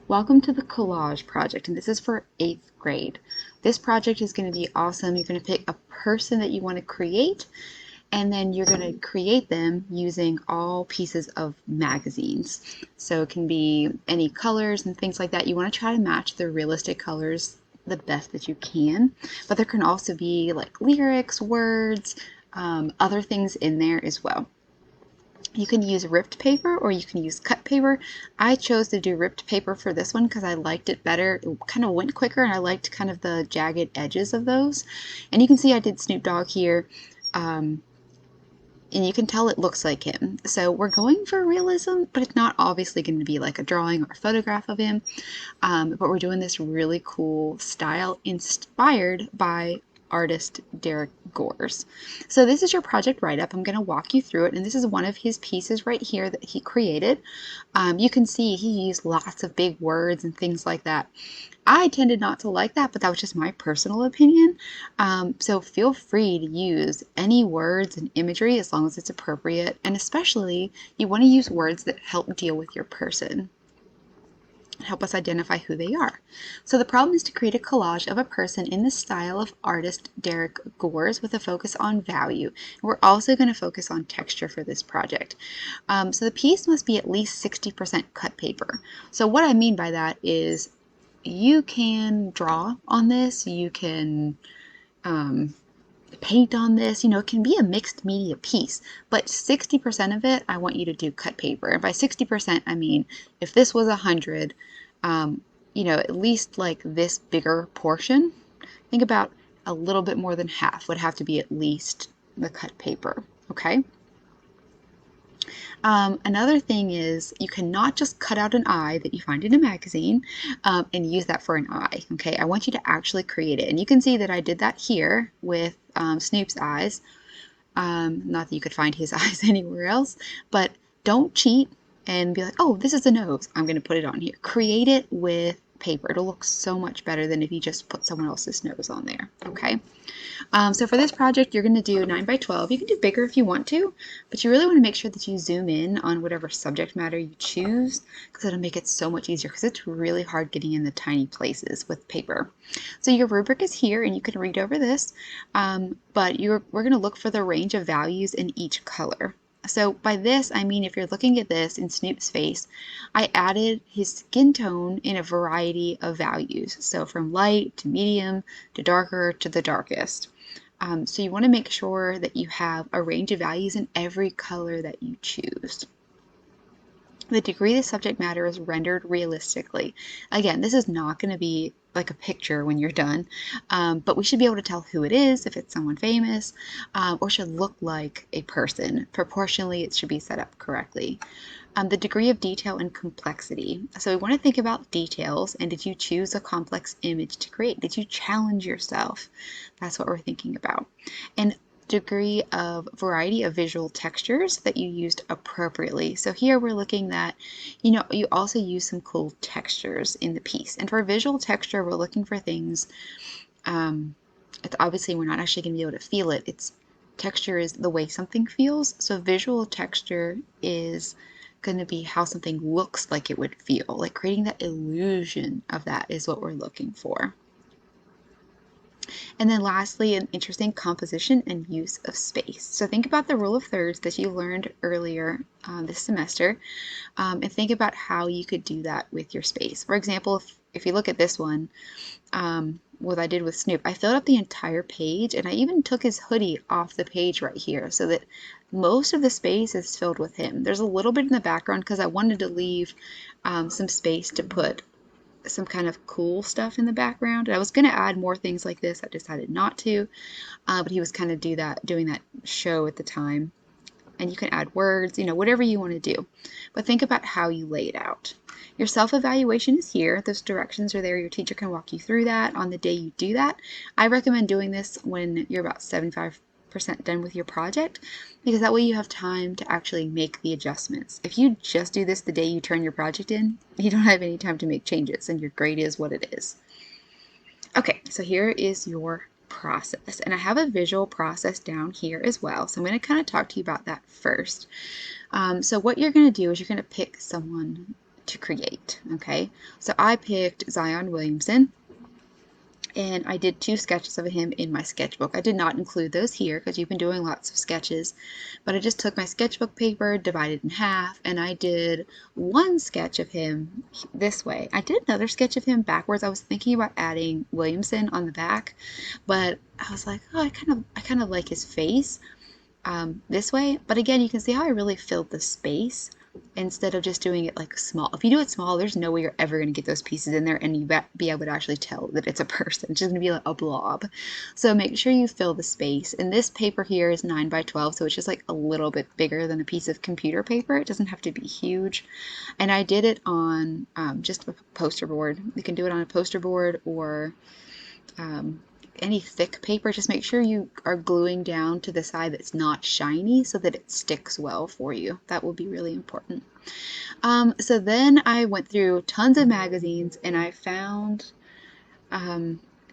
Welcome to the Collage project, and this is for 8th grade. This project is going to be awesome. You're going to pick a person that you want to create, and then you're going to create them using all pieces of magazines. So it can be any colors and things like that. You want to try to match the realistic colors the best that you can, but there can also be like lyrics, words, other things in there as well. You can use ripped paper or you can use cut paper. I chose to do ripped paper for this one because I liked it better. It kind of went quicker and I liked kind of the jagged edges of those. And you can see I did Snoop Dogg here. And you can tell it looks like him. So we're going for realism, but it's not obviously going to be like a drawing or a photograph of him. But we're doing this really cool style inspired by artist Derek Gores. So this is your project write-up. I'm going to walk you through it, and this is one of his pieces right here that he created. You can see he used lots of big words and things like that. I tended not to like that, but that was just my personal opinion. So feel free to use any words and imagery as long as it's appropriate, and especially you want to use words that help deal with your person, help us identify who they are. So the problem is to create a collage of a person in the style of artist Derek Gores with a focus on value. We're also going to focus on texture for this project. So the piece must be at least 60% cut paper. So what I mean by that is you can draw on this, you can paint on this, it can be a mixed media piece, but 60% of it, I want you to do cut paper. And by 60%, I mean, if this was 100, at least like this bigger portion, think about a little bit more than half would have to be at least the cut paper, okay? Another thing is you cannot just cut out an eye that you find in a magazine and use that for an eye. Okay, I want you to actually create it. And you can see that I did that here with Snoop's eyes. Not that you could find his eyes anywhere else, but don't cheat and be like, oh, this is a nose. I'm going to put it on here. Create it with paper. It'll look so much better than if you just put someone else's nose on there. Okay. So for this project, you're going to do 9 by 12. You can do bigger if you want to, but you really want to make sure that you zoom in on whatever subject matter you choose because it'll make it so much easier because it's really hard getting in the tiny places with paper. So your rubric is here and you can read over this, but we're going to look for the range of values in each color. So by this, I mean if you're looking at this in Snoop's face, I added his skin tone in a variety of values. So from light to medium to darker to the darkest. So you want to make sure that you have a range of values in every color that you choose. The degree the subject matter is rendered realistically. Again, this is not going to be like a picture when you're done, but we should be able to tell who it is, if it's someone famous, or should look like a person. Proportionally, it should be set up correctly. The degree of detail and complexity. So we want to think about details, and did you choose a complex image to create? Did you challenge yourself? That's what we're thinking about. And degree of variety of visual textures that you used appropriately. So here we're looking at, you also use some cool textures in the piece. And for visual texture, we're looking for things, it's obviously we're not actually going to be able to feel it. Texture is the way something feels. So visual texture is going to be how something looks like it would feel. Like creating that illusion of that is what we're looking for. And then lastly, an interesting composition and use of space. So think about the rule of thirds that you learned earlier this semester, and think about how you could do that with your space. For example, if you look at this one, what I did with Snoop, I filled up the entire page, and I even took his hoodie off the page right here so that most of the space is filled with him. There's a little bit in the background because I wanted to leave some space to put some kind of cool stuff in the background. And I was going to add more things like this. I decided not to, but he was kind of doing that show at the time. And you can add words, whatever you want to do. But think about how you lay it out. Your self-evaluation is here. Those directions are there. Your teacher can walk you through that on the day you do that. I recommend doing this when you're about 75% done with your project, because that way you have time to actually make the adjustments. If you just do this the day you turn your project in, you don't have any time to make changes and your grade is what it is. Okay, so here is your process, and I have a visual process down here as well, so I'm going to kind of talk to you about that first. So what you're going to do is you're going to pick someone to create. Okay, so I picked Zion Williamson, and I did 2 sketches of him in my sketchbook. I did not include those here because you've been doing lots of sketches, but I just took my sketchbook paper, divided in half, and I did 1 sketch of him this way. I did another sketch of him backwards. I was thinking about adding Williamson on the back, but I was like, oh, I kind of like his face this way. But again, you can see how I really filled the space instead of just doing it like small. If you do it small, there's no way you're ever going to get those pieces in there and you be able to actually tell that it's a person. It's just going to be like a blob. So make sure you fill the space. And this paper here is 9 by 12, so it's just like a little bit bigger than a piece of computer paper. It doesn't have to be huge. And I did it on just a poster board. You can do it on a poster board or any thick paper. Just make sure you are gluing down to the side that's not shiny so that it sticks well for you. That will be really important. So then I went through tons of magazines and I found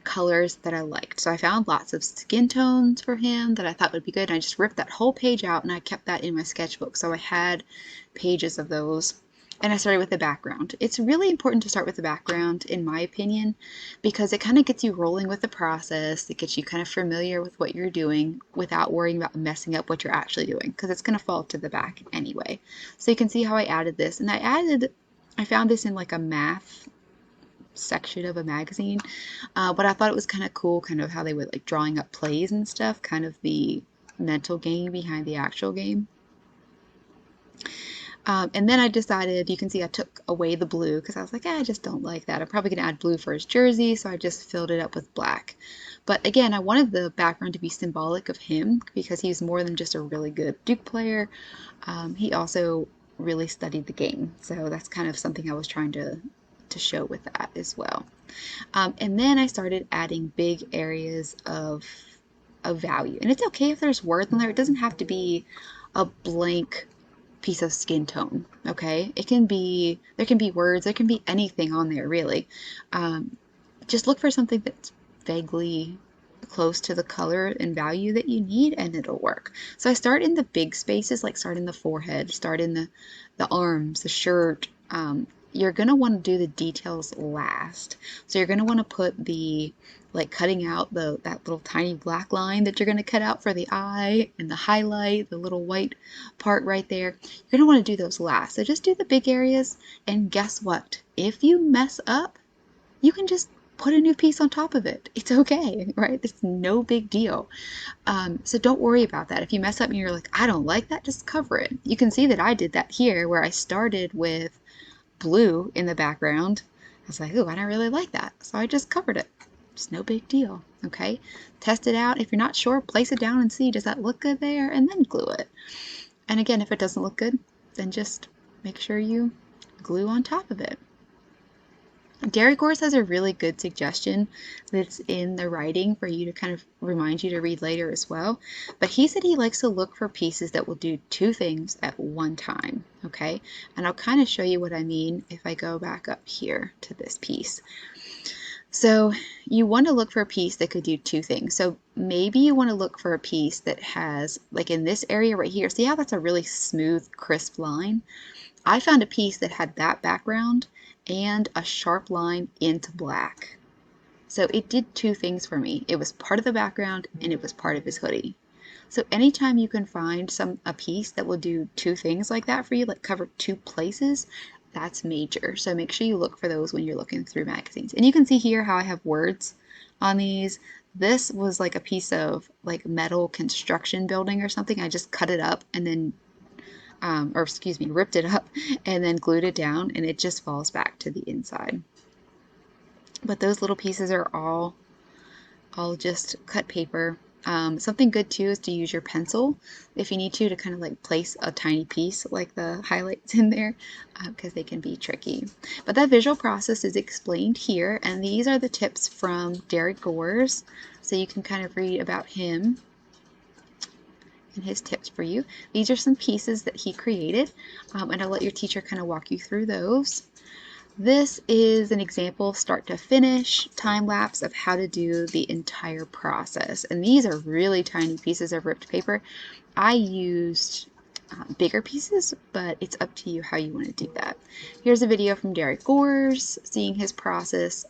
colors that I liked. So I found lots of skin tones for him that I thought would be good. And I just ripped that whole page out and I kept that in my sketchbook. So I had pages of those. And I started with the background. It's really important to start with the background, in my opinion, because it kind of gets you rolling with the process. It gets you kind of familiar with what you're doing without worrying about messing up what you're actually doing, because it's going to fall to the back anyway. So you can see how I added this. And I found this in like a math section of a magazine, but I thought it was kind of cool, kind of how they would like drawing up plays and stuff, kind of the mental game behind the actual game. And then I decided, you can see I took away the blue because I was like, I just don't like that. I'm probably going to add blue for his jersey, so I just filled it up with black. But again, I wanted the background to be symbolic of him because he's more than just a really good Duke player. He also really studied the game, so that's kind of something I was trying to show with that as well. And then I started adding big areas of value. And it's okay if there's words in there. It doesn't have to be a blank piece of skin tone. Okay, there can be words, there can be anything on there really. Just look for something that's vaguely close to the color and value that you need and it'll work. So I start in the big spaces, like start in the forehead, start in the arms, the shirt. You're going to want to do the details last. So you're going to want to put like cutting out that little tiny black line that you're going to cut out for the eye and the highlight, the little white part right there. You're going to want to do those last. So just do the big areas, and guess what? If you mess up, you can just put a new piece on top of it. It's okay, right? It's no big deal. So don't worry about that. If you mess up and you're like, I don't like that, just cover it. You can see that I did that here where I started with blue in the background. I was like, oh, I don't really like that. So I just covered it. It's no big deal. Okay. Test it out. If you're not sure, place it down and see, does that look good there? And then glue it. And again, if it doesn't look good, then just make sure you glue on top of it. Derek Gorse has a really good suggestion that's in the writing for you to kind of remind you to read later as well. But he said he likes to look for pieces that will do 2 things at one time. Okay, and I'll kind of show you what I mean if I go back up here to this piece. So you want to look for a piece that could do 2 things. So maybe you want to look for a piece that has, like in this area right here, see how that's a really smooth, crisp line? I found a piece that had that background and a sharp line into black. So it did 2 things for me. It was part of the background and it was part of his hoodie. So anytime you can find a piece that will do 2 things like that for you, like cover 2 places, that's major. So make sure you look for those when you're looking through magazines. And you can see here how I have words on these. This was like a piece of like metal construction building or something. I just cut it up and then ripped it up and then glued it down, and it just falls back to the inside. But those little pieces are all just cut paper. Something good too is to use your pencil if you need to kind of like place a tiny piece like the highlights in there, because they can be tricky. But that visual process is explained here, and these are the tips from Derek Gorse, so you can kind of read about him and his tips for you. These are some pieces that he created, and I'll let your teacher kind of walk you through those. This is an example, start to finish, time lapse of how to do the entire process. And these are really tiny pieces of ripped paper. I used bigger pieces, but it's up to you how you want to do that. Here's a video from Derek Gores, seeing his process.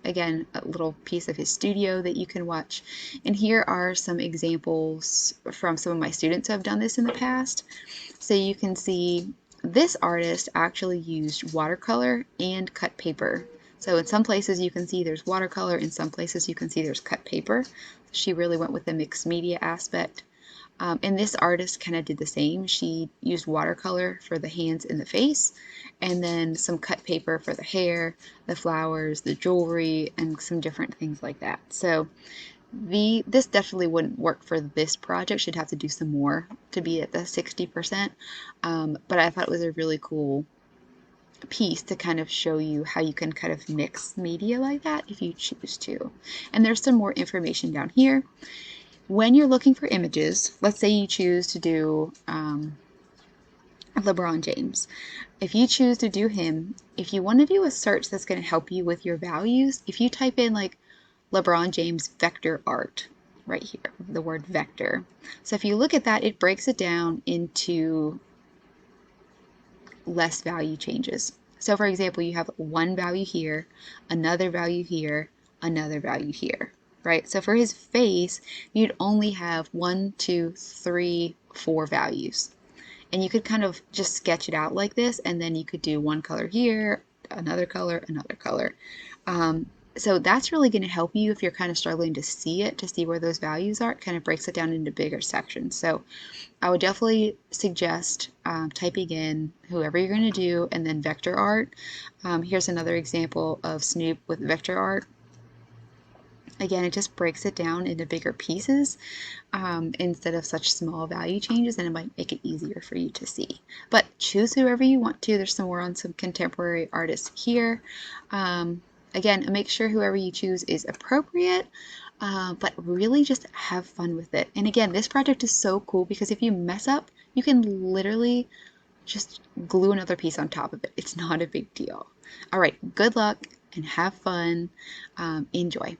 Again, a little piece of his studio that you can watch. And here are some examples from some of my students who have done this in the past. So you can see this artist actually used watercolor and cut paper. So in some places you can see there's watercolor, in some places you can see there's cut paper. She really went with the mixed media aspect. And this artist kind of did the same. She used watercolor for the hands and the face, and then some cut paper for the hair, the flowers, the jewelry, and some different things like that. So this definitely wouldn't work for this project. She'd have to do some more to be at the 60%. But I thought it was a really cool piece to kind of show you how you can kind of mix media like that if you choose to. And there's some more information down here. When you're looking for images, let's say you choose to do LeBron James. If you choose to do him, if you want to do a search that's going to help you with your values, if you type in like LeBron James vector art right here, the word vector. So if you look at that, it breaks it down into less value changes. So for example, you have one value here, another value here, another value here. Right? So for his face, you'd only have 1, 2, 3, 4 values. And you could kind of just sketch it out like this, and then you could do one color here, another color, another color. So that's really going to help you if you're kind of struggling to see it, to see where those values are. It kind of breaks it down into bigger sections. So I would definitely suggest typing in whoever you're going to do and then vector art. Here's another example of Snoop with vector art. Again, it just breaks it down into bigger pieces instead of such small value changes, and it might make it easier for you to see. But choose whoever you want to. There's some more on some contemporary artists here. Again, make sure whoever you choose is appropriate, but really just have fun with it. And again, this project is so cool because if you mess up, you can literally just glue another piece on top of it. It's not a big deal. All right, good luck and have fun. Enjoy.